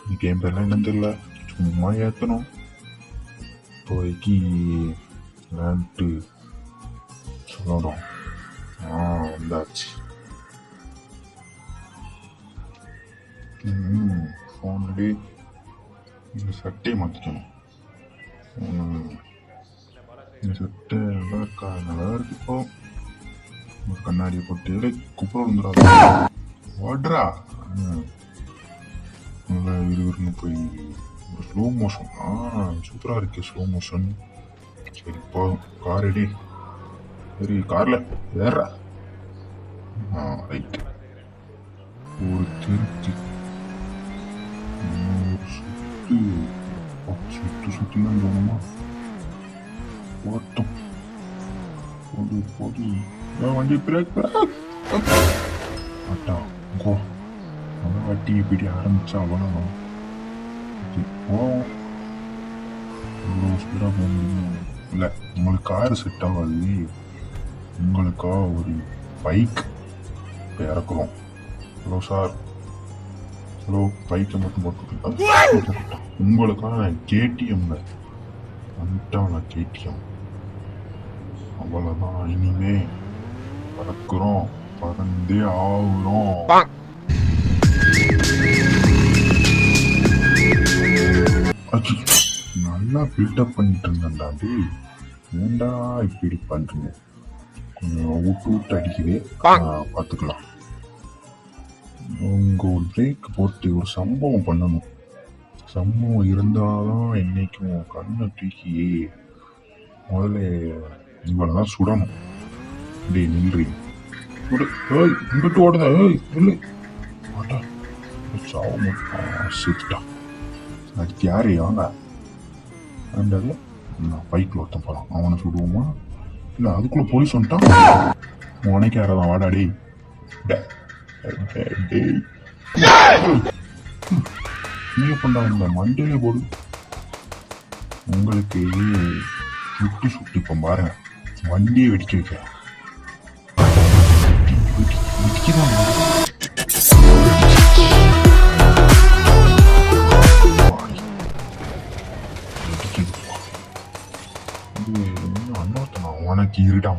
இந்த கேம் பேர்லாம் என்னன்னு தெரியல, சும்மா ஏற்றணும். இப்போதைக்கு விளையாண்டு சொல்லணும். வந்தாச்சு. ஃபோன்லேயே இந்த சட்டையை மாற்றிக்கணும். இந்த சட்டை நல்லா இருக்கா? நல்லா இருக்கு. இப்போ கண்ணாடியை போட்டு குப்பரை வந்துடாது. ஓடுறா. நல்லா விறுவிறுன்னு போய் ஒரு ஸ்லோ மோஷன். சூப்பராக இருக்கு ஸ்லோ மோஷன். சரி இப்போ கார் ரெடி. சரி காரில் ஏறா. ரைட். ஒரு திருச்சி சுற்றிலாம் போகணுமா? ஓட்டம் பொது பொது வண்டி பிரேக் ஆட்டா கோ. அவ்வளோ வட்டி இப்படி ஆரம்பிச்சா அவ்வளோ போவோம். இவ்வளோ ஸ்பீடாக போக முடியும் இல்லை. உங்களுக்கு காரு செட் ஆகாது. உங்களுக்கா ஒரு பைக் இப்போ இறக்குறோம். ஹலோ சார், ஹலோ பைக்கை மட்டும் போட்டு உங்களுக்கான கேடிஎம்ல வந்துட்டாங்க. கேடிஎம் அவ்வளோதான். இனிமே பறக்குறோம், பறந்தே ஆகுறோம். நல்லா பில்டப் பண்ணிட்டு இருந்தேன்டா. ஏண்டா இப்படி பண்றீங்க? கொஞ்சம் விட்டு அடிக்குது, பார்த்துக்கலாம். உங்க ஒரு பிரேக் போட்டு ஒரு சம்பவம் பண்ணணும். சம்பவம் இருந்தாதான் என்னைக்கும் கண்ணை தூக்கி முதல்ல இவ்வளவுதான் சுடணும். டே நில்றி இங்கிட்டு ஓடுதா? இல்லை செத்துட்டான். அதுக்கு யாரு வாங்க வேண்டாது. நான் பைக்கில் ஒருத்தன் போகிறான், அவனை சுடுவோமா? இல்லை அதுக்குள்ள போலீஸ் வந்துட்டான். உனக்கு யாராதான் வாடா. டே நீ பண்ணா இந்த மண்டையில போடு. உங்களுக்கு சுட்டு இப்ப பாருங்க, வண்டியை வெடிக்க வைக்க அண்ணாத்தனா உனக்கு இருடா.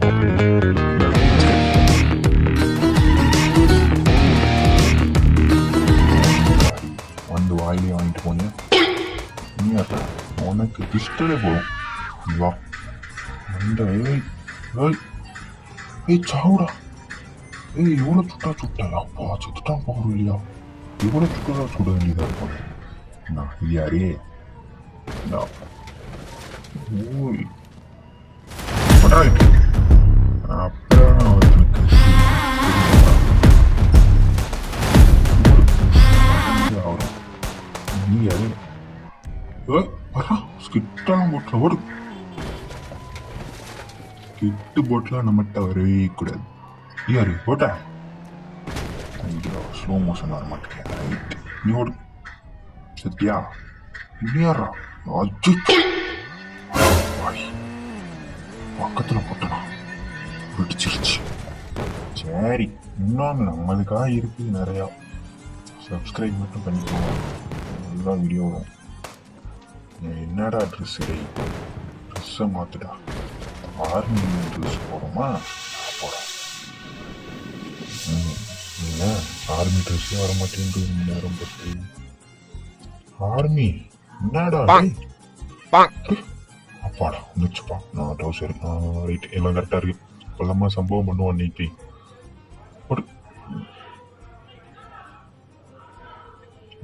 வந்து வாயிலே வாங்கிட்டு போனேன். நீ உனக்கு பிஸ்டலே போதும். வா அந்த சாவுடா. எவ்வளோ சுட்டா அப்பா சுட்டுட்டான் போகிற இல்லையா? எவ்வளோ சுட்டா சுட வேண்டியதா இருக்கும். இது யாரே அப்புறம் அவனுக்கு நீ யாரு? ஸ்கிட்டாலாம் போட்டல ஓடு. ஸ்கிட்டு போட்டலாம் நம்மகிட்ட வரவே கூடாது. யாரு போட்ட? ஸ்லோ மோஷன் வர மாட்டேன். நீ ஓடு. சத்தியா இல்லையாரா? பக்கத்துல போட்டனா வெடிச்சிருச்சு. சரி இன்னொன்று நம்மளுக்காக இருக்குது நிறையா. சப்ஸ்கிரைப் மட்டும் பண்ணிக்கோங்க, நல்லா வீடியோ வரும். என்னடா ட்ரெஸ் ட்ரெஸ்ஸை மாத்துடா. ஆர்மி ட்ரெஸ் போகிறோமா? போகிறோம். இல்லை ஆர்மி ட்ரெஸ்ஸே வர மாட்டேங்குது நேரம் பற்றி. ஆர்மி என்னடா? அப்பாடா வந்துச்சுப்பா. நான் டவுசர் ரைட் எல்லாம் கரெக்டாக இருக்கு. இப்போல்லாமா சம்பவம் பண்ணுவோம் அன்னைக்கு.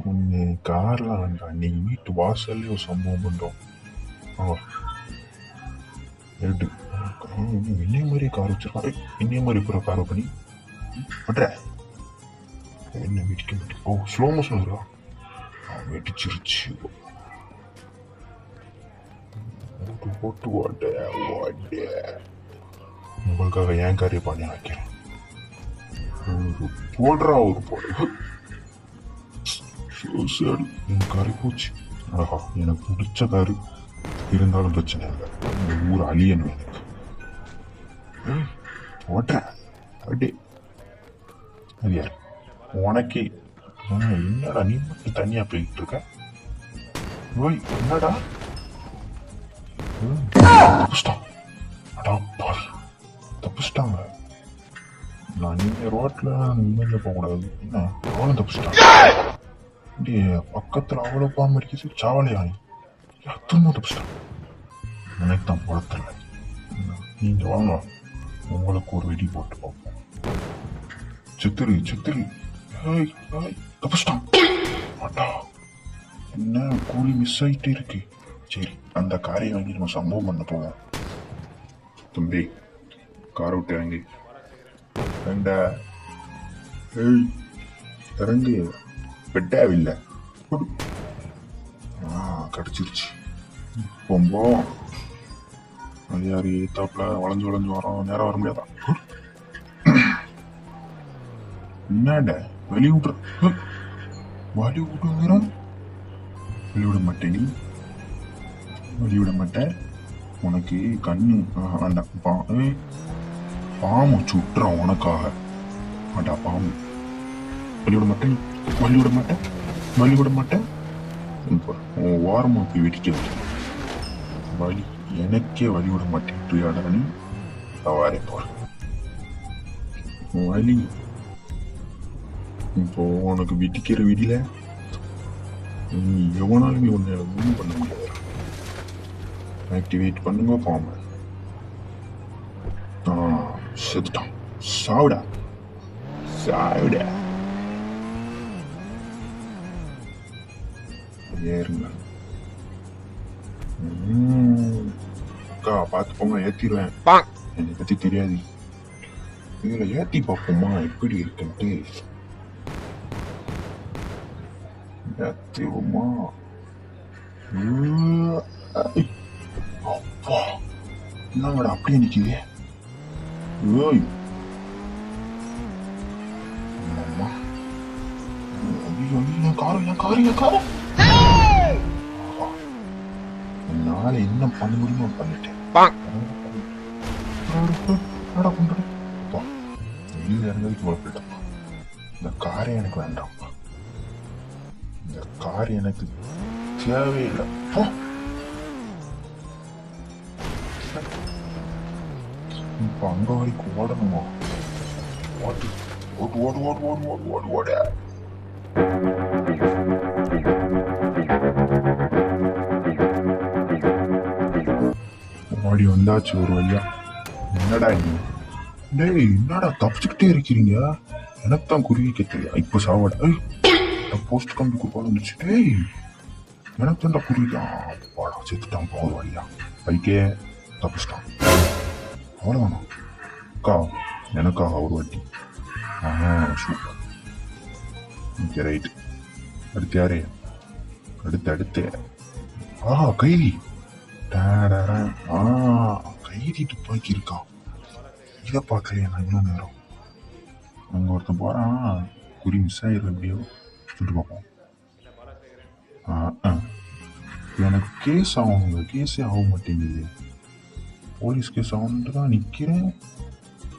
ஒன்று காரில் அன்னைக்கு வீட்டு வாசல்லே ஒரு சம்பவம் பண்ணுறோம். எடு என்னைய மாதிரி கார் வச்சிருக்காரு. என்னைய மாதிரி இப்போ காரை பண்ணி பண்ற என்ன வெடிக்க மாட்டேன். ஸ்லோ மோஷன் இருக்கா? வெடிச்சிருச்சு. போட்டு ஓட்ட உங்களுக்காக ஏன் காரியம் பண்ணி வைக்கிறேன். போடுறா ஒரு போடு. என் காரி போச்சு. ஆஹா எனக்கு பிடிச்ச காரு இருந்தாலும் பிரச்சனை இல்லை. இந்த ஊர் அழியணும் எனக்கு. ஓட்டுறேன் அப்படி. அது யார்? உனக்கே என்னடா நீ மட்டும் தனியா போய்கிட்டு இருக்க? ஓய் என்னடா? தப்பிச்சிட்டான். அடா பாவி, தப்பிச்சிட்டாங்க. நான் நீங்க ரோட்ல நிம்மதியா போக கூடாது. என்ன அவளும் தப்பிச்சிட்டான். பக்கத்துல அவ்வளவு பாம்பு இருக்குது. சாவலையா எத்தனை தப்பிச்சிட்டான். எனக்கு தான் போட தெரியல. நீங்க வாங்க, உங்களுக்கு ஒரு வெடி போட்டு பார்ப்போம். சித்திரி சித்திரி தப்பிச்சிட்டான். அட்டா என்ன கூலி மிஸ் ஆயிட்டே இருக்கு. சரி, அந்த காரை வாங்கி நம்ம சம்பவம் பண்ண போவோம். தம்பி, காரை விட்டு இறங்கி ரெண்டா இறங்கு. பெட்டாவில்லை கடிச்சிருச்சு. ரொம்ப அது யாரு ஏத்தாப்புல வளைஞ்சு வளைஞ்சு வரோம். நேரம் வர முடியாதான்? என்னட வெளி விடுற? வழி விடுங்கிற? வெளிவிட மாட்டேன். நீ வெளிவிட மாட்டேன். உனக்கு கண்ணு பாம்பு சுட்டுறான் உனக்காக. மாட்டா பாம்பு. வெளிவிட மாட்டேன். வழிவிட மாட்டேன். வழிவிட மாட்டேன். ஓரமா போய் வெடிக்க வழி எனக்கே வழிவிட மாட்டேன். நீ வாரே போற வழி. இப்போ உனக்கு வெடிக்கிற வெடியில நீ எவனாலுமே உன்னை ஒன்றும் பண்ண முடியாது. ஆக்டிவேட் பண்ணுங்க பாம்பு. செத்துட்டான். சாவுடா சாவுடா. ஏறுங்க. அக்கா பார்த்து போங்க, ஏத்திடுவேன். என்னை பத்தி தெரியாது. இதுல ஏத்தி பார்ப்போமா எப்படி இருக்குன்ட்டு. ஏத்திடுமா? அப்பா என்னங்கடா அப்படியே நிக்குது. ஓய் அம்மா, காரு என்னால என்ன பண்ண முடியுமோ பண்ணிட்டேன். வெளியில இருந்ததுக்கு குழப்பிட்டப்பா. இந்த காரை எனக்கு வேண்டாம்ப்பா. இந்த கார் எனக்கு தேவையில்லை. இப்ப அங்க வரைக்கும் ஓடணுமா? ஓட்டு ஓட்டு ஓட்டு ஓட்டு ஓட்டு ஓட்டு ஓட்டு ஓட. ஓடி வந்தாச்சு ஒரு வழியா. என்னடா நீ? டேய் என்னடா தப்பிச்சுக்கிட்டே இருக்கிறீங்க? எனக்கு தான் குருவிக்க தெரியும். இப்ப சாவடா. போஸ்ட் கம்பி குப்பாடு வந்துச்சு. டேய் எனக்கு தான்டா குருவிக்கான். பாடா செத்துட்டான். போக வழியா பைக்கே தப்பிச்சிட்டான். அவ்வளோதானா? அக்கா எனக்காக ஒரு வாட்டி. சூப்பர். Okay right. அடுத்து யாரு? அடுத்து கைதி. கைதி துப்பாக்கி இருக்கா? இதை பார்க்கலையா நான் இவ்வளோ நேரம்? அங்கே ஒருத்தன் போகிறான். குறி மிஸ் ஆயிடுற எப்படியோ சுட்டு பார்ப்போம். எனக்கு கேஸ் ஆகணுங்க. கேஸே ஆக மாட்டேங்குது. போலீஸ் கேஸ் ஆகணுன்ட்டு தான் நிற்கிறேன்.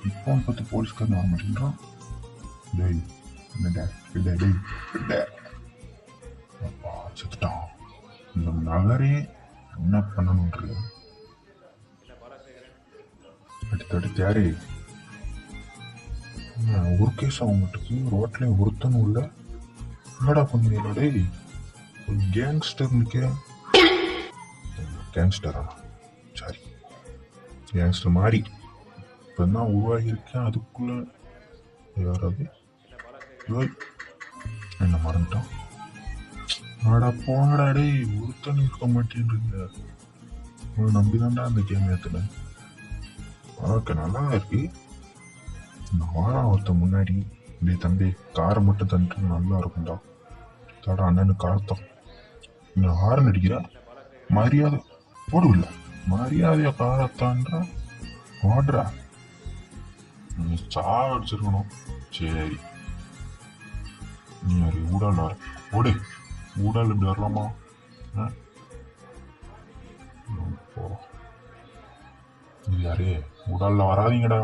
இப்போ பார்த்து போலீஸ்காரன் ஆக மாட்டேங்கிறான். டேய் என்னடா அப்பா செத்துட்டான். இந்த நகரே என்ன பண்ணணுன்றது. அடுத்தடுத்து யாரு? ஒரு கேஸ் அவங்கட்டுக்கு ரோட்ல ஒருத்தனும் இல்லை. என்னடா பண்ணுவீங்களா? டேய் ஒரு கேங்ஸ்டர் நிற்கிறேன். கேங்ஸ்டரா? சாரி, கேங்ஸ்டர் மாதிரி இப்போ தான் உருவாகியிருக்கேன். அதுக்குள்ள யாராவது என்ன மறந்துட்டான். ஆடா போனடா டேய், ஒருத்தன் இருக்க மாட்டேன்றீங்க. நம்பிதான்டா அந்த கேம் ஏத்துனேன். பார்க்க நல்லா இருக்கு. நான் வாரம் ஒருத்தன் முன்னாடி டே தம்பி காரை மட்டும் தந்துட்டு நல்லா இருக்கும்டா. தாடா அண்ணனு கார்த்தம் இந்த ஹாரன் அடிக்கிற மரியாதை போடுவில்ல. மரியாதைய காரத்தான்ற ஓடுறா. நீ சாவடிச்சிருக்கணும். சரி நீ யாரு? ஊடால் வர ஓடு. ஊடால் இப்படி வரலாமா? இது யாரு? ஊடால்ல வராதீங்கடா.